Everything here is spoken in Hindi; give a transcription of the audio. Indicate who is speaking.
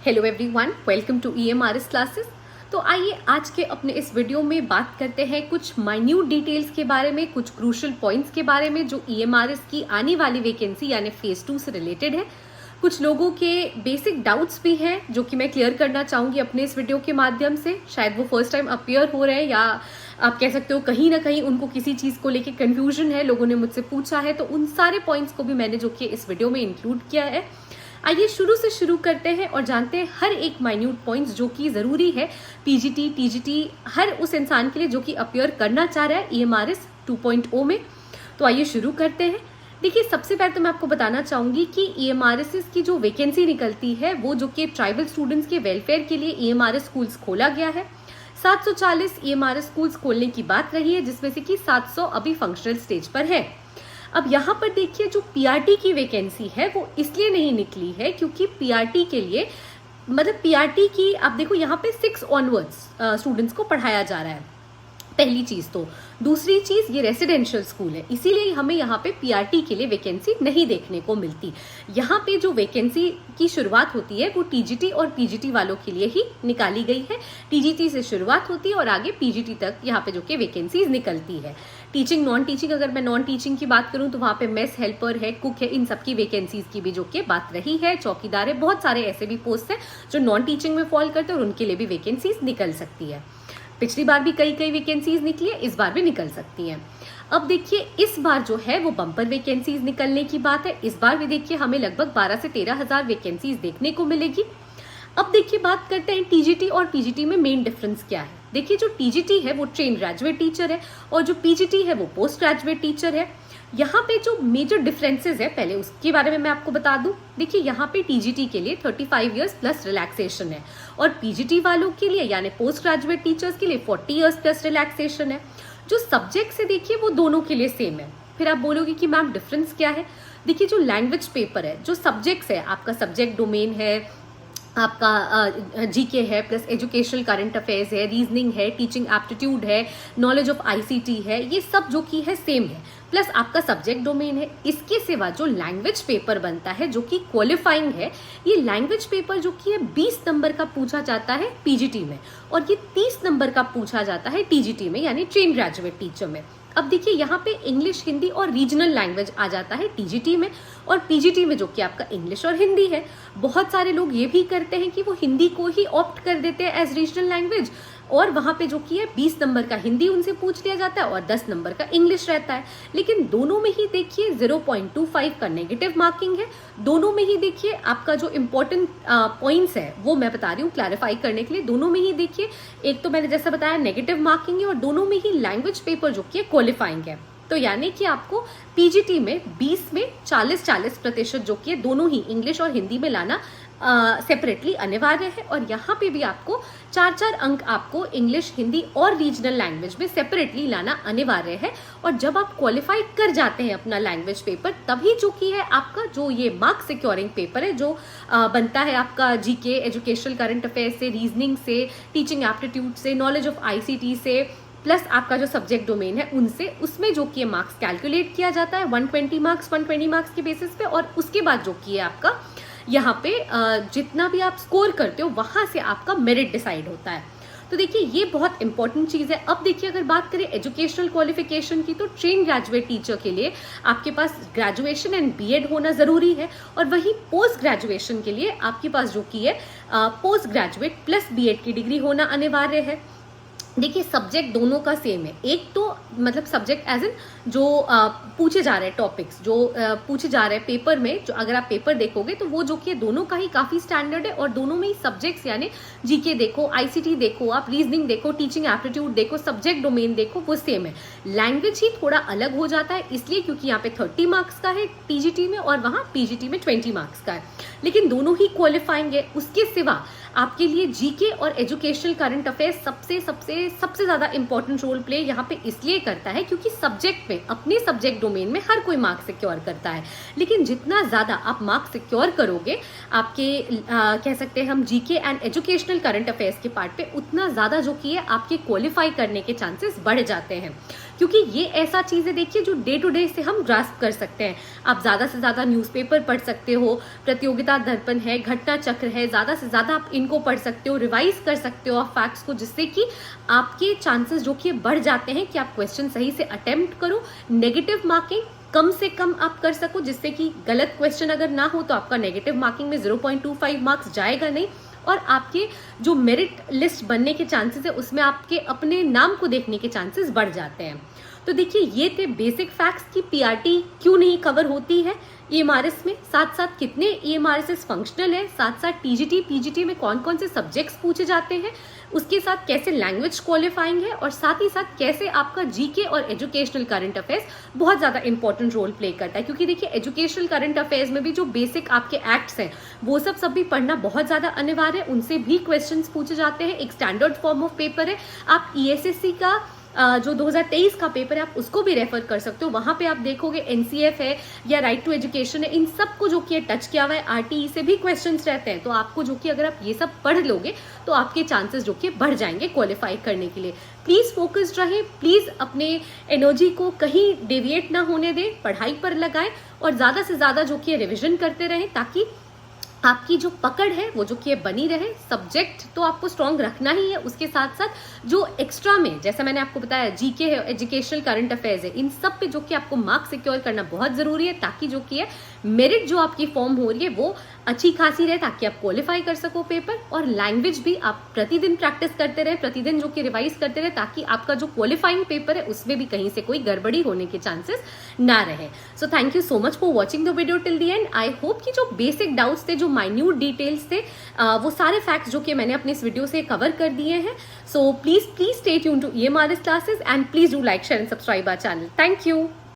Speaker 1: Hello everyone, welcome to EMRS classes. तो आइए आज के अपने इस वीडियो में बात करते हैं कुछ माइन्यूट डिटेल्स के बारे में, कुछ क्रूशियल पॉइंट्स के बारे में जो EMRS की आने वाली वैकेंसी यानी फेज 2 से रिलेटेड है। कुछ लोगों के बेसिक डाउट्स भी हैं जो कि मैं क्लियर करना चाहूँगी अपने इस वीडियो के माध्यम से। शायद वो फर्स्ट टाइम अपीयर हो रहे हैं या आप कह सकते हो कहीं ना कहीं उनको किसी चीज़ को लेके कन्फ्यूजन है, लोगों ने मुझसे पूछा है, तो उन सारे पॉइंट्स को भी मैंने जो कि इस वीडियो में इंक्लूड किया है। आइए शुरू से शुरू करते हैं और जानते हैं हर एक माइन्यूट पॉइंट्स जो कि ज़रूरी है पीजीटी टीजीटी हर उस इंसान के लिए जो कि अपीयर करना चाह रहा है EMRS 2.0 में। तो आइए शुरू करते हैं। देखिए, सबसे पहले तो मैं आपको बताना चाहूँगी कि EMRS की जो वैकेंसी निकलती है वो जो कि ट्राइबल स्टूडेंट्स के वेलफेयर के लिए EMRS स्कूल्स खोला गया है। 740 EMRS स्कूल्स खोलने की बात रही है, जिसमें से कि 700 अभी फंक्शनल स्टेज पर है। अब यहाँ पर देखिए, जो पीआरटी की वैकेंसी है वो इसलिए नहीं निकली है क्योंकि पीआरटी के लिए पीआरटी की आप देखो यहाँ पे 6 ऑनवर्ड्स स्टूडेंट्स को पढ़ाया जा रहा है। पहली चीज तो, दूसरी चीज ये रेसिडेंशियल स्कूल है, इसीलिए हमें यहाँ पे पीआरटी के लिए वैकेंसी नहीं देखने को मिलती। यहाँ पे जो वैकेंसी की शुरुआत होती है वो टीजीटी और पीजीटी वालों के लिए ही निकाली गई है। टीजीटी से शुरुआत होती है और आगे पीजीटी तक यहाँ पे जो कि वैकेंसीज निकलती है। टीचिंग नॉन टीचिंग, अगर मैं नॉन टीचिंग की बात करूँ तो वहाँ पे मेस हेल्पर है, कुक है, इन सबकी वैकेंसीज की भी जो कि बात रही है। चौकीदार है, बहुत सारे ऐसे भी पोस्ट हैं जो नॉन टीचिंग में फॉल करते हैं और उनके लिए भी वैकेंसीज निकल सकती है। पिछली बार भी कई वैकेंसीज निकली है, इस बार भी निकल सकती हैं। अब देखिए, इस बार जो है वो बम्पर वैकेंसीज निकलने की बात है। इस बार भी देखिए हमें लगभग 12 से 13 हज़ार वैकेंसीज देखने को मिलेगी। अब देखिए, बात करते हैं टीजीटी और पीजीटी में मेन डिफरेंस क्या है। देखिए, जो टीजीटी है वो ट्रेन ग्रेजुएट टीचर है और जो पीजीटी है वो पोस्ट ग्रेजुएट टीचर है। यहाँ पे जो मेजर डिफरेंसेस है पहले उसके बारे में मैं आपको बता दूं। देखिए, यहाँ पे टीजीटी के लिए 35 इयर्स प्लस रिलैक्सेशन है और पीजीटी वालों के लिए यानी पोस्ट ग्रेजुएट टीचर्स के लिए 40 इयर्स प्लस रिलैक्सेशन है। जो सब्जेक्ट्स है देखिए वो दोनों के लिए सेम है। फिर आप बोलोगे कि मैम डिफरेंस क्या है। देखिए, जो लैंग्वेज पेपर है, जो सब्जेक्ट्स है, आपका सब्जेक्ट डोमेन है, आपका जीके है, प्लस एजुकेशनल करंट अफेयर्स है, रीजनिंग है, टीचिंग एप्टीट्यूड है, नॉलेज ऑफ आईसीटी है, ये सब जो कि है सेम है, प्लस आपका सब्जेक्ट डोमेन है। इसके सिवा जो लैंग्वेज पेपर बनता है जो कि क्वालिफाइंग है, ये लैंग्वेज पेपर जो कि है 20 नंबर का पूछा जाता है पीजीटी में और ये 30 नंबर का पूछा जाता है टीजीटी में यानी ट्रेन ग्रेजुएट टीचर में। अब देखिए, यहाँ पे इंग्लिश, हिंदी और रीजनल लैंग्वेज आ जाता है टीजीटी में और पीजीटी में जो कि आपका इंग्लिश और हिंदी है। बहुत सारे लोग ये भी करते हैं कि वो हिंदी को ही ऑप्ट कर देते हैं एज रीजनल लैंग्वेज और वहाँ पे जो कि है 20 नंबर का हिंदी उनसे पूछ लिया जाता है और 10 नंबर का इंग्लिश रहता है। लेकिन दोनों में ही देखिए 0.25 का नेगेटिव मार्किंग है। दोनों में ही देखिए आपका जो इम्पोर्टेंट पॉइंट्स है वो मैं बता रही हूँ क्लैरिफाई करने के लिए। दोनों में ही देखिए, एक तो मैंने जैसा बताया नेगेटिव मार्किंग है और दोनों में ही लैंग्वेज पेपर जो कि है क्वालिफाइंग है। तो यानी कि आपको पीजीटी में 20 में 40% जो कि दोनों ही इंग्लिश और हिंदी में लाना सेपरेटली अनिवार्य है और यहाँ पे भी आपको 4-4 अंक आपको इंग्लिश, हिंदी और रीजनल लैंग्वेज में सेपरेटली लाना अनिवार्य है। और जब आप क्वालिफाई कर जाते हैं अपना लैंग्वेज पेपर, तभी जो कि है आपका जो ये मार्क्स सिक्योरिंग पेपर है जो बनता है आपका जीके, एजुकेशनल करंट अफेयर से, रीजनिंग से, टीचिंग एप्टीट्यूड से, नॉलेज ऑफ आईसीटी से, प्लस आपका जो सब्जेक्ट डोमेन है उनसे, उसमें जो कि मार्क्स कैलकुलेट किया जाता है 120 मार्क्स के बेसिस पे और उसके बाद जो कि है आपका यहाँ पे जितना भी आप स्कोर करते हो वहां से आपका मेरिट डिसाइड होता है। तो देखिए, ये बहुत इंपॉर्टेंट चीज़ है। अब देखिए, अगर बात करें एजुकेशनल क्वालिफिकेशन की, तो ट्रेन ग्रेजुएट टीचर के लिए आपके पास ग्रेजुएशन एंड बीएड होना ज़रूरी है और वहीं पोस्ट ग्रेजुएशन के लिए आपके पास जो कि है पोस्ट ग्रेजुएट प्लस बीएड की डिग्री होना अनिवार्य है। देखिए, सब्जेक्ट दोनों का सेम है। एक तो सब्जेक्ट एज इन जो पूछे जा रहे हैं टॉपिक्स जो पूछे जा रहे हैं पेपर में, जो अगर आप पेपर देखोगे तो वो जो कि दोनों का ही काफ़ी स्टैंडर्ड है और दोनों में ही सब्जेक्ट्स यानी जीके देखो, आईसीटी देखो, आप रीजनिंग देखो, टीचिंग एप्टीट्यूड देखो, सब्जेक्ट डोमेन देखो, वो सेम है। लैंग्वेज ही थोड़ा अलग हो जाता है इसलिए क्योंकि यहाँ पे 30 मार्क्स का है टीजीटी में और वहाँ पीजीटी में 20 मार्क्स का है, लेकिन दोनों ही क्वालिफाइंग है। उसके सिवा आपके लिए जीके और एजुकेशनल करंट अफेयर सबसे ज़्यादा इंपॉर्टेंट रोल प्ले यहाँ पे इसलिए करता है क्योंकि सब्जेक्ट में, अपने सब्जेक्ट डोमेन में हर कोई मार्क्स सिक्योर करता है, लेकिन जितना ज़्यादा आप मार्क्स सिक्योर करोगे आपके कह सकते हैं हम GK and educational current affairs के पार्ट पे, उतना ज़्यादा जो कि है आपके क्वालिफाई करने के चांसेस बढ़ जाते हैं। क्योंकि ये ऐसा चीज़ है देखिए जो डे टू डे से हम ग्रास्प कर सकते हैं। आप ज़्यादा से ज़्यादा न्यूज़पेपर पढ़ सकते हो, प्रतियोगिता दर्पण है, घटना चक्र है, ज़्यादा से ज़्यादा आप इनको पढ़ सकते हो, रिवाइज कर सकते हो आप फैक्ट्स को, जिससे कि आपके चांसेस जो कि बढ़ जाते हैं कि आप क्वेश्चन सही से अटेम्प्ट करो, नेगेटिव मार्किंग कम से कम आप कर सको, जिससे कि गलत क्वेश्चन अगर ना हो तो आपका नेगेटिव मार्किंग में 0.25 मार्क्स जाएगा नहीं, और आपके जो मेरिट लिस्ट बनने के चांसेस है उसमें आपके अपने नाम को देखने के चांसेस बढ़ जाते हैं। तो देखिए ये थे बेसिक फैक्ट्स की पीआरटी क्यों नहीं कवर होती है ईएमआरएस में, साथ साथ कितने ईएमआरएस फंक्शनल है, साथ साथ टीजीटी पीजीटी में कौन कौन से सब्जेक्ट्स पूछे जाते हैं, उसके साथ कैसे लैंग्वेज क्वालिफाइंग है, और साथ ही साथ कैसे आपका जीके और एजुकेशनल करंट अफेयर्स बहुत ज़्यादा इंपॉर्टेंट रोल प्ले करता है। क्योंकि देखिए एजुकेशनल करंट अफेयर्स में भी जो बेसिक आपके एक्ट्स हैं वो सब भी पढ़ना बहुत ज़्यादा अनिवार्य है, उनसे भी क्वेश्चंस पूछे जाते हैं। एक स्टैंडर्ड फॉर्म ऑफ पेपर है, आप ईएसएससी का जो 2023 का पेपर है आप उसको भी रेफर कर सकते हो, वहां पे आप देखोगे एनसीएफ है या राइट टू एजुकेशन है, इन सबको जो कि टच किया हुआ है, आरटीई से भी क्वेश्चंस रहते हैं। तो आपको जो कि अगर आप ये सब पढ़ लोगे तो आपके चांसेस जो कि बढ़ जाएंगे क्वालिफाई करने के लिए। प्लीज फोकस्ड रहें, प्लीज अपने एनर्जी को कहीं डेविएट ना होने दें, पढ़ाई पर लगाएं और ज्यादा से ज्यादा जो कि रिविजन करते रहें, ताकि आपकी जो पकड़ है वो जो कि बनी रहे। सब्जेक्ट तो आपको स्ट्रॉन्ग रखना ही है, उसके साथ साथ जो एक्स्ट्रा में जैसा मैंने आपको बताया जीके है, एजुकेशनल करंट अफेयर्स है, इन सब पे जो कि आपको मार्क्स सिक्योर करना बहुत जरूरी है, ताकि जो कि है मेरिट जो आपकी फॉर्म हो रही है वो अच्छी खासी रहे, ताकि आप क्वालिफाई कर सको पेपर। और लैंग्वेज भी आप प्रतिदिन प्रैक्टिस करते रहे, प्रतिदिन जो कि रिवाइज करते रहे, ताकि आपका जो क्वालिफाइंग पेपर है उसमें भी कहीं से कोई गड़बड़ी होने के चांसेस ना रहे। So thank you so much for watching the video till the end. I hope कि जो बेसिक डाउट्स थे, जो माइन्यूट डिटेल्स थे, वो सारे फैक्ट्स जो कि मैंने अपने इस वीडियो से कवर कर दिए हैं। So please stay tuned to EMRS classes and please do like, share and subscribe our channel. Thank you.